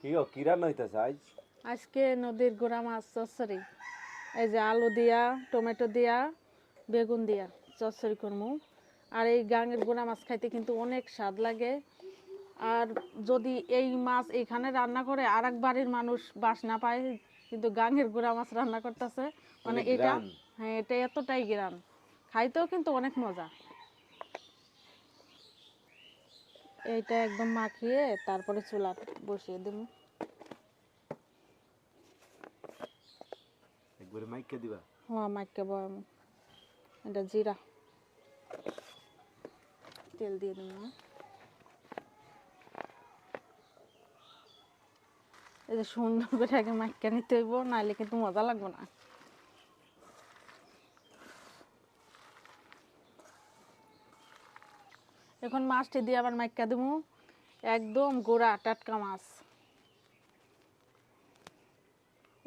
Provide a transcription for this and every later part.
কি রান্না হইতেছে আজ? আজকে নদীর গুড়া মাছ চচ্চড়ি, এই যে আলু দিয়া, টমেটো দিয়া, বেগুন দিয়া চচ্চড়ি করবো। আর এই গাঙের গুড়া মাছ খাইতে কিন্তু অনেক স্বাদ লাগে। আর যদি এই মাছ এখানে রান্না করে আর এক বাড়ির মানুষ বাসনা পায়, কিন্তু গাঙের গুড়া মাছ রান্না করতেছে, মানে এটা, হ্যাঁ এটা এতটাই গ্রান, খাইতেও কিন্তু অনেক মজা। এইটা একদম মাখিয়ে তারপরে চুলা বসিয়ে দেব। একবারে মাইকা দিবা? হ্যাঁ মাইকা বয়াম। এটা জিরা তেল দিয়ে দেব। এই যে সুন্দর করে আগে মাইকা নিতে হইব, নাহলে কিন্তু মজা লাগবে না। এখন মাছটি দিয়ে আবার মাইকা দেবো, একদম গোড়া টাটকা মাছ,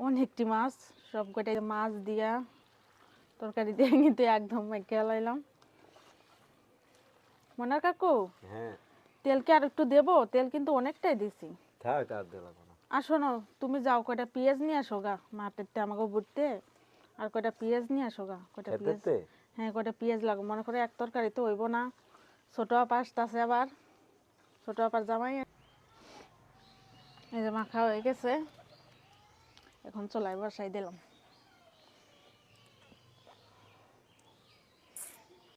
অনেকটি মাছ, সব কটা মাছ দিয়া তরকারি দিয়ে কিন্তু একদম মাইকা লাইলাম। মনার কাকু, হ্যাঁ তেল কি আর একটু দেবো? তেল কিন্তু অনেকটাই দিছি। থাক, আর দিলাম না। আর শোনো, তুমি যাও কয়টা পেঁয়াজ নিয়ে আসো গা মাঠেতে আমাকে বুঝতে, আর কয়টা পেঁয়াজ নিয়ে আসো গা, কয়টা পেঁয়াজ। খেতেতে হ্যাঁ কয়টা পেঁয়াজ লাগবে, মনে করে এক তরকারি তো হইব না। ছোট আপা আসতেছে আবার, ছোট আপার জামাই। এই যে মাখা হয়ে গেছে, এখন চলাই বসাই দিলাম।